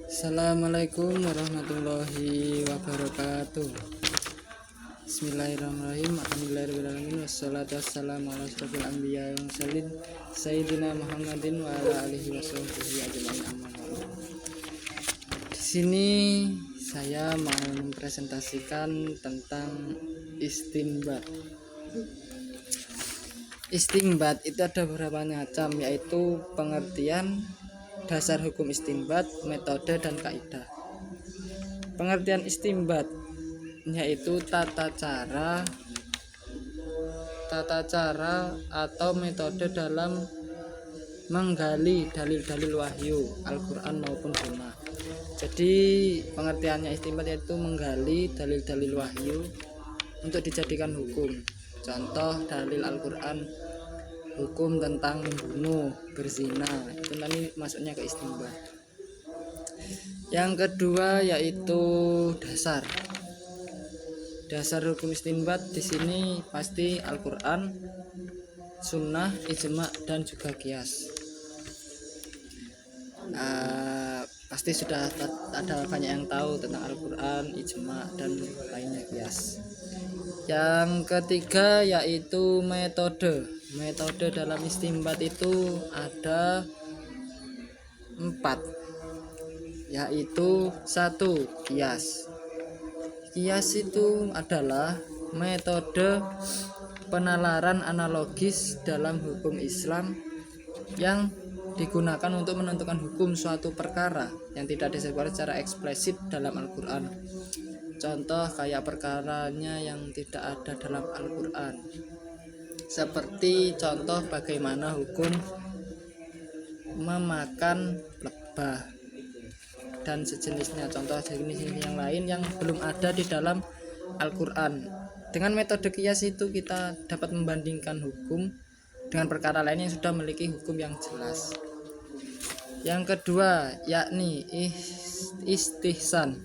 Assalamualaikum warahmatullahi wabarakatuh. Bismillahirrahmanirrahim. Alhamdulillahirrahmanirrahim. Wassalatu wassalamu ala asrofil anbiya wa mursalin Sayyidina Muhammadin wa ala alihi wa sahbihi ajma'in, amma ba'du. Di sini saya mau mempresentasikan tentang istinbat. Istinbat itu ada beberapa macam, yaitu pengertian, dasar hukum istinbat, metode, dan kaidah. Pengertian istinbat yaitu tata cara atau metode dalam menggali dalil-dalil wahyu Al-Quran maupun Sunnah. Jadi pengertiannya istinbat yaitu menggali dalil-dalil wahyu untuk dijadikan hukum. Contoh dalil Al-Quran, hukum tentang membunuh, berzina, itu nanti masuknya ke istinbat. Yang kedua yaitu dasar hukum istinbat. Di sini pasti Al-Quran, Sunnah, ijma, dan juga qiyas. Pasti sudah ada banyak yang tahu tentang Al-Quran, ijma, dan lainnya, qiyas. Yang ketiga yaitu metode. Metode dalam istinbat itu ada 4, yaitu 1. Qiyas. Qiyas itu adalah metode penalaran analogis dalam hukum Islam yang digunakan untuk menentukan hukum suatu perkara yang tidak disebutkan secara eksplisit dalam Al-Quran. Contoh kayak perkaranya yang tidak ada dalam Al-Quran, seperti contoh bagaimana hukum memakan lebah dan sejenisnya, contoh jenis yang lain yang belum ada di dalam Al-Quran. Dengan metode qiyas itu kita dapat membandingkan hukum dengan perkara lain yang sudah memiliki hukum yang jelas. Yang kedua yakni istihsan.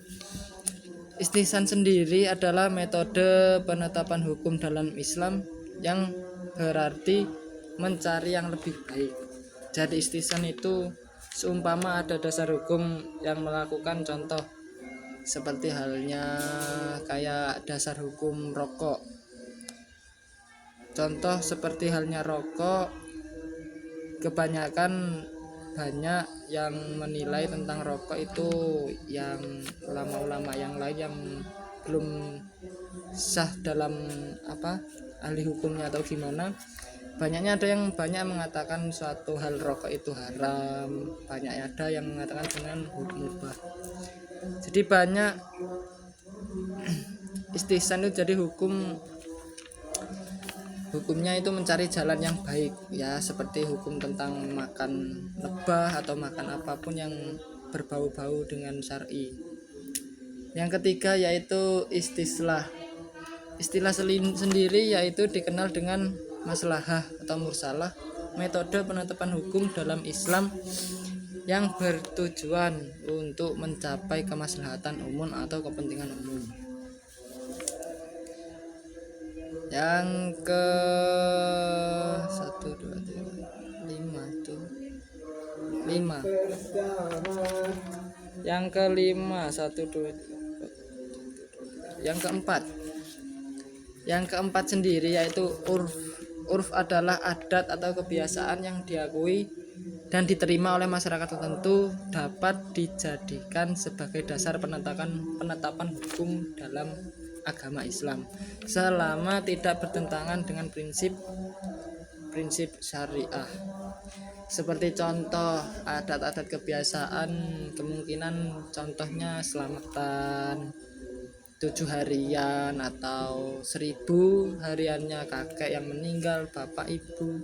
Istihsan sendiri adalah metode penetapan hukum dalam Islam yang berarti mencari yang lebih baik. Jadi istihsan itu seumpama ada dasar hukum yang melakukan, contoh seperti halnya kayak dasar hukum rokok. Contoh seperti halnya rokok, kebanyakan banyak yang menilai tentang rokok itu yang ulama-ulama yang lain yang belum sah dalam ahli hukumnya atau gimana. Banyaknya ada yang banyak mengatakan suatu hal rokok itu haram, banyak ada yang mengatakan dengan hukum mubah. Jadi banyak istihsan itu jadi hukumnya itu mencari jalan yang baik, ya, seperti hukum tentang makan lebah atau makan apapun yang berbau-bau dengan syar'i. Yang ketiga yaitu istislah. Istilah sendiri yaitu dikenal dengan maslahah atau mursalah, metode penetapan hukum dalam Islam yang bertujuan untuk mencapai kemaslahatan umum atau kepentingan umum. Yang ke 5. Yang kelima yang keempat. Yang keempat sendiri yaitu urf. Urf adalah adat atau kebiasaan yang diakui dan diterima oleh masyarakat tertentu, dapat dijadikan sebagai dasar penetapan hukum dalam agama Islam selama tidak bertentangan dengan prinsip syariah. Seperti contoh adat-adat kebiasaan, kemungkinan contohnya selamatan 7 harian atau 1000 hariannya kakek yang meninggal, bapak ibu,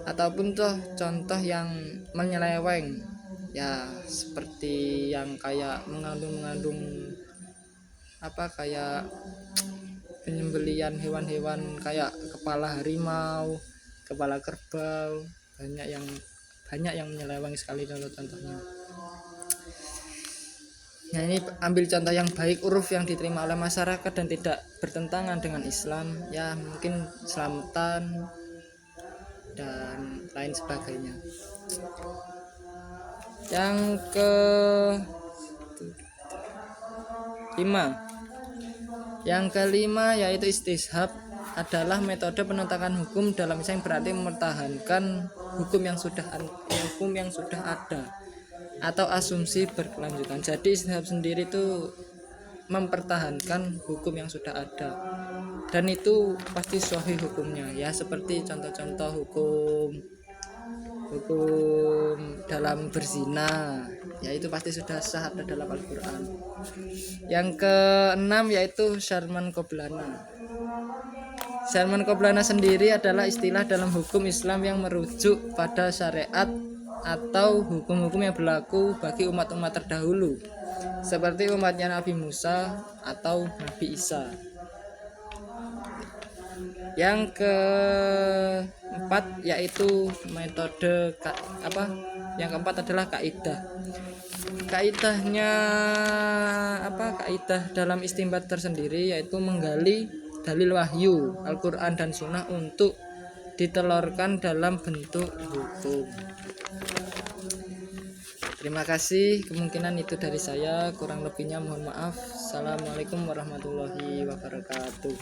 ataupun contoh yang menyeleweng, ya, seperti yang kayak mengandung kayak penyembelian hewan-hewan kayak kepala harimau, kepala kerbau, banyak yang menyeleweng sekali contohnya. Nah, ini ambil contoh yang baik, uruf yang diterima oleh masyarakat dan tidak bertentangan dengan Islam, ya, mungkin selamatan dan lain sebagainya. Yang ke 5. Yang kelima yaitu istishab adalah metode penetapan hukum dalam Islam, berarti mempertahankan hukum yang sudah ada atau asumsi berkelanjutan. Jadi istishab sendiri itu mempertahankan hukum yang sudah ada dan itu pasti sahih hukumnya ya, seperti contoh-contoh hukum dalam berzina ya, itu pasti sudah sah ada dalam Al-Quran. Yang keenam yaitu Syarman Qoblana. Syarman Qoblana sendiri adalah istilah dalam hukum Islam yang merujuk pada syariat atau hukum-hukum yang berlaku bagi umat-umat terdahulu seperti umatnya Nabi Musa atau Nabi Isa. Yang keempat yaitu metode yang keempat adalah kaidah. Kaidahnya kaidah dalam istinbat tersendiri yaitu menggali dalil wahyu Al-Quran dan Sunnah untuk ditelurkan dalam bentuk hukum. Terima kasih, kemungkinan itu dari saya, kurang lebihnya mohon maaf. Assalamualaikum warahmatullahi wabarakatuh.